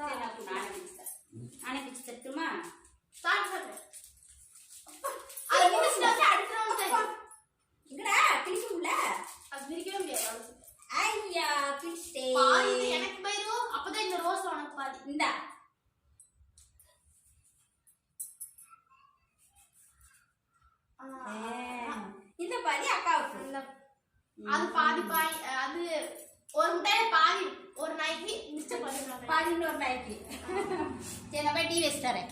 நானே பிச்சு தட்டுமா? இங்கடா பிடிக்கும்ல, அது பிரிக்கவே முடியாது. ஐயா பிடிச்சே எனக்கு போயிடும். அப்பதான் இந்த ரோஸ் உனக்கு பாதி. இந்தா இந்த பாதி அக்காவுக்கு. அது பாதி பாய். அது ஒரு முட்டையில பாதி ஒரு நாய்க்கு மிச்சம் பாதி இன்னொரு நாய்க்கு. சரி நான் போய் டீ வச்சுட்டு வரேன்.